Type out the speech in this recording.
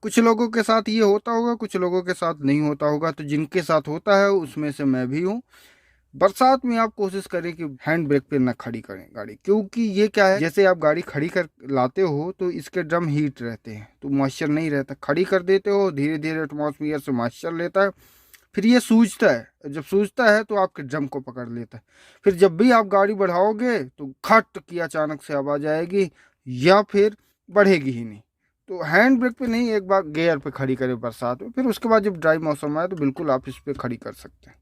कुछ लोगों के साथ ये होता होगा, कुछ लोगों के साथ नहीं होता होगा, तो जिनके साथ होता है उसमें से मैं भी हूँ। बरसात में आप कोशिश करें कि हैंड ब्रेक पे ना खड़ी करें गाड़ी, क्योंकि ये क्या है, जैसे आप गाड़ी खड़ी कर लाते हो तो इसके ड्रम हीट रहते हैं, तो मॉइस्चर नहीं रहता। खड़ी कर देते हो, धीरे धीरे एटमॉस्फेयर से मॉइस्चर लेता है, फिर ये सूजता है। जब सूजता है तो आपके ड्रम को पकड़ लेता है। फिर जब भी आप गाड़ी बढ़ाओगे तो खट की अचानक से आवाज़ आएगी, या फिर बढ़ेगी ही नहीं। तो हैंड ब्रेक पे नहीं, एक बार गियर पे खड़ी करें बरसात में, फिर उसके बाद जब ड्राई मौसम आए तो बिल्कुल आप इस पे खड़ी कर सकते हैं।